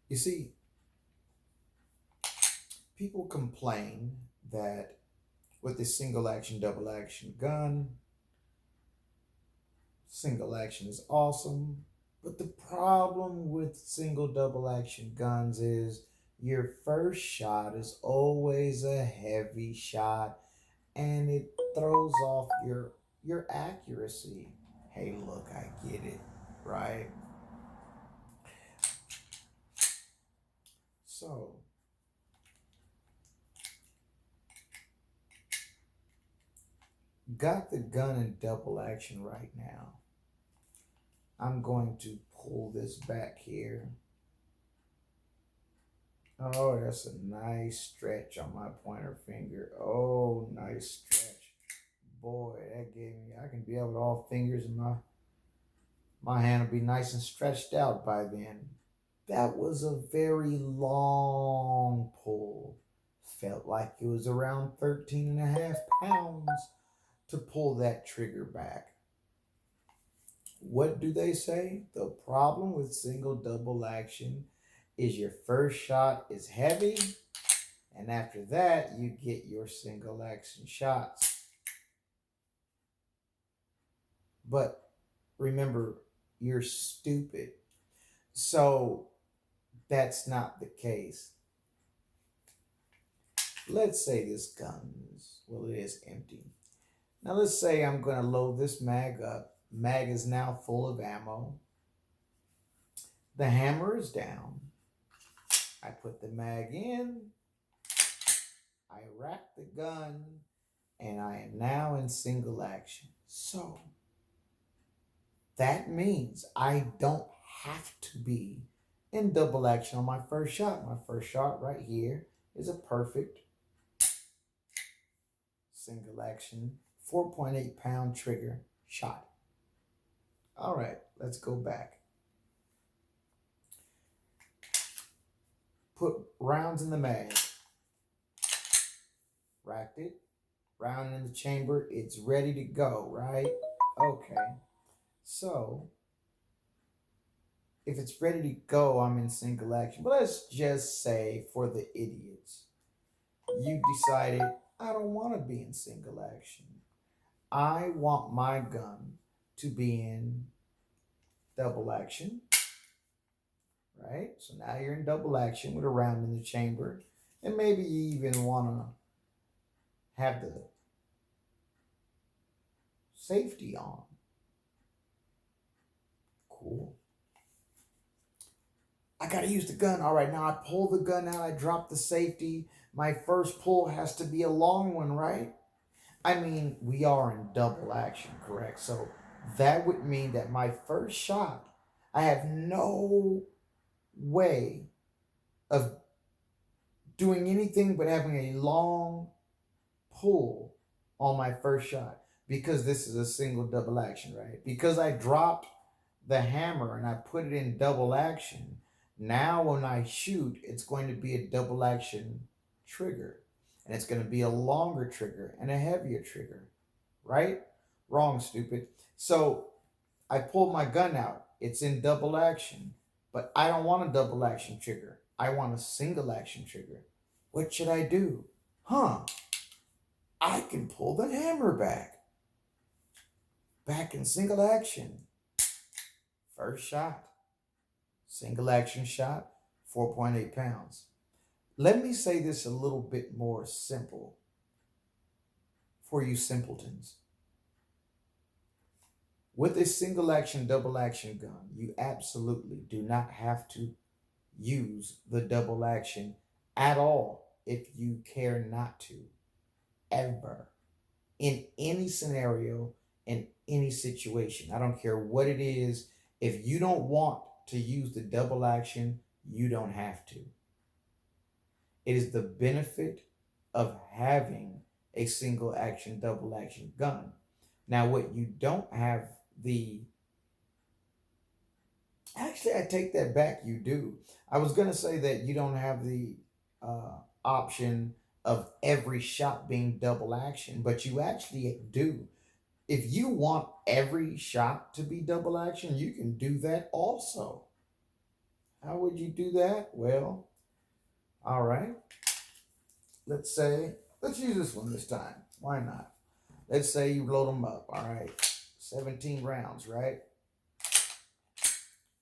You see, people complain that with the single action, double action gun, single action is awesome. But the problem with single double action guns is your first shot is always a heavy shot and it throws off your accuracy. Hey, look, I get it, right? So, got the gun in double action right now. I'm going to pull this back here. Oh, that's a nice stretch on my pointer finger. Oh, nice stretch. Boy, that gave me, I can be able to all fingers and my hand will be nice and stretched out by then. That was a very long pull. Felt like it was around 13 and a half pounds to pull that trigger back. What do they say? The problem with single double action is your first shot is heavy, and after that, you get your single action shots. But remember, you're stupid. So that's not the case. Let's say this gun is, well, it is empty. Now let's say I'm going to load this mag up. Mag is now full of ammo. The hammer is down. I put the mag in. I rack the gun. And I am now in single action. So that means I don't have to be in double action on my first shot. My first shot right here is a perfect single action 4.8-pound trigger shot. All right, let's go back. Put rounds in the mag. Racked it. Round in the chamber. It's ready to go, right? Okay. So, if it's ready to go, I'm in single action. But let's just say, for the idiots, you decided, I don't want to be in single action. I want my gun to be in double action, right? So now you're in double action with a round in the chamber. And maybe you even want to have the safety on. Cool. I got to use the gun. All right, now I pull the gun out. I drop the safety. My first pull has to be a long one, right? I mean, we are in double action, correct? So that would mean that my first shot, I have no way of doing anything but having a long pull on my first shot because this is a single double action, right? Because I dropped the hammer and I put it in double action, now when I shoot, it's going to be a double action trigger. And it's going to be a longer trigger and a heavier trigger, right? Wrong, stupid. So I pulled my gun out. It's in double action, but I don't want a double action trigger. I want a single action trigger. What should I do? Huh? I can pull the hammer back. Back in single action. First shot. Single action shot, 4.8 pounds. Let me say this a little bit more simple for you simpletons. With a single action, double action gun, you absolutely do not have to use the double action at all if you care not to, ever, in any scenario, in any situation. I don't care what it is. If you don't want to use the double action, you don't have to. It is the benefit of having a single action, double action gun. Now, what you don't have actually, I take that back, you do. I was going to say that you don't have the option of every shot being double action, but you actually do. If you want every shot to be double action, you can do that also. How would you do that? Well, all right. Let's say, let's use this one this time. Why not? Let's say you load them up. All right. 17 rounds, right?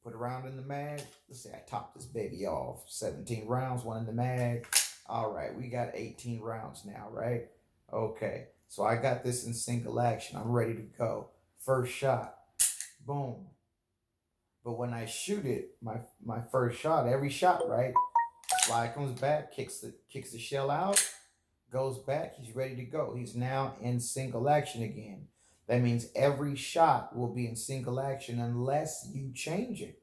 Put a round in the mag. Let's say I top this baby off. 17 rounds, one in the mag. All right, we got 18 rounds now, right? Okay, so I got this in single action. I'm ready to go. First shot, boom. But when I shoot it, my first shot, every shot, right? Slide comes back, kicks the shell out, goes back. He's ready to go. He's now in single action again. That means every shot will be in single action unless you change it.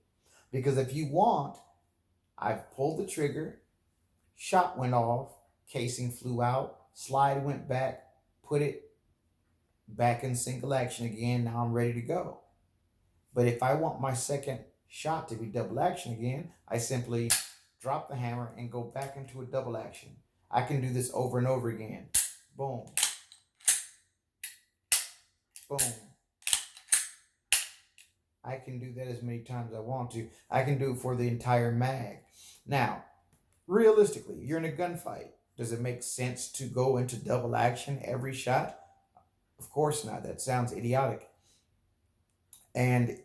Because if you want, I've pulled the trigger, shot went off, casing flew out, slide went back, put it back in single action again. Now I'm ready to go. But if I want my second shot to be double action again, I simply drop the hammer and go back into a double action. I can do this over and over again. Boom, boom. I can do that as many times as I want to. I can do it for the entire mag. Now, realistically, you're in a gunfight. Does it make sense to go into double action every shot? Of course not. That sounds idiotic. And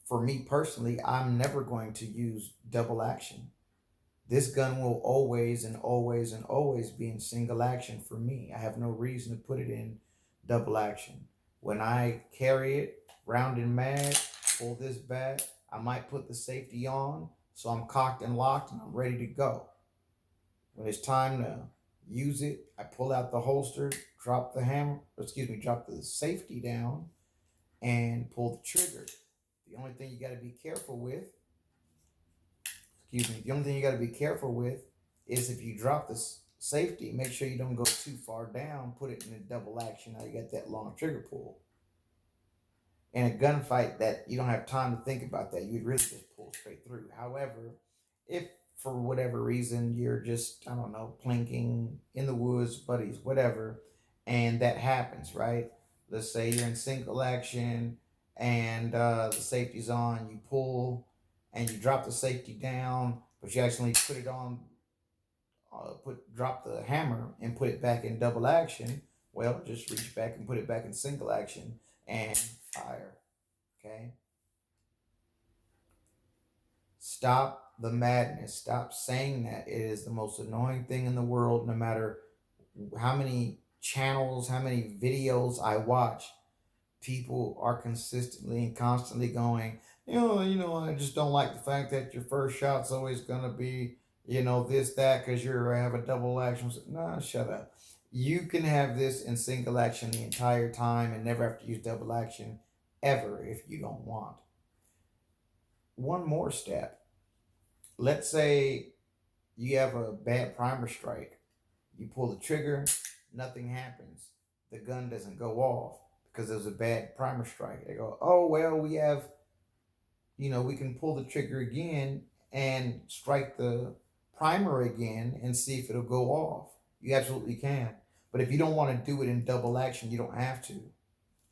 for me personally, I'm never going to use double action. This gun will always and always and always be in single action for me. I have no reason to put it in double action. When I carry it, round and mag, pull this back, I might put the safety on so I'm cocked and locked and I'm ready to go. When it's time to use it, I pull out the holster, drop the hammer, drop the safety down and pull the trigger. The only thing you got to be careful with, the only thing you got to be careful with is if you drop the safety, make sure you don't go too far down, put it in a double action. Now you got that long trigger pull. In a gunfight, that you don't have time to think about that. You'd really just pull straight through. However, if for whatever reason you're just, I don't know, plinking in the woods, buddies, whatever, and that happens, right? Let's say you're in single action and the safety's on, you pull and you drop the safety down, but you actually put it on, drop the hammer and put it back in double action. Well, just reach back and put it back in single action and fire. Okay? Stop the madness. Stop saying that. It is the most annoying thing in the world, no matter how many channels, how many videos I watch. People are consistently and constantly going, I just don't like the fact that your first shot's always gonna be, this, that, because you're have a double action. Nah, shut up. You can have this in single action the entire time and never have to use double action ever if you don't want. One more step. Let's say you have a bad primer strike. You pull the trigger, nothing happens. The gun doesn't go off because there's a bad primer strike. They go, oh, well, we have, we can pull the trigger again and strike the primer again and see if it'll go off. You absolutely can. But if you don't want to do it in double action, you don't have to.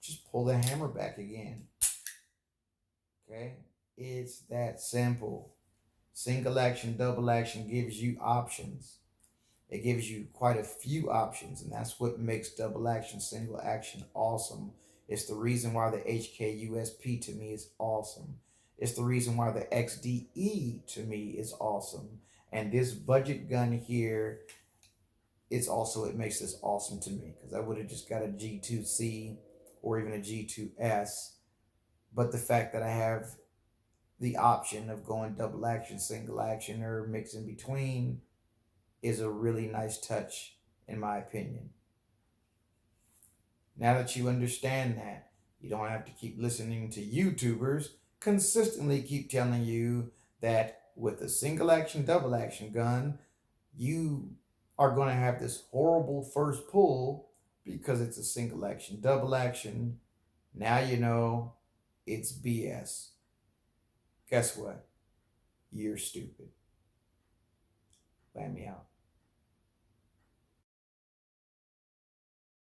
Just pull the hammer back again. Okay? It's that simple. Single action, double action gives you options. It gives you quite a few options, and that's what makes double action, single action awesome. It's the reason why the HKUSP to me is awesome. It's the reason why the XDE to me is awesome. And this budget gun here, it makes this awesome to me because I would have just got a G2C or even a G2S. But the fact that I have the option of going double action, single action, or mix in between is a really nice touch, in my opinion. Now that you understand that, you don't have to keep listening to YouTubers consistently keep telling you that with a single action, double action gun, you are going to have this horrible first pull because it's a single action, double action. Now you know it's BS. Guess what? You're stupid. Let me out.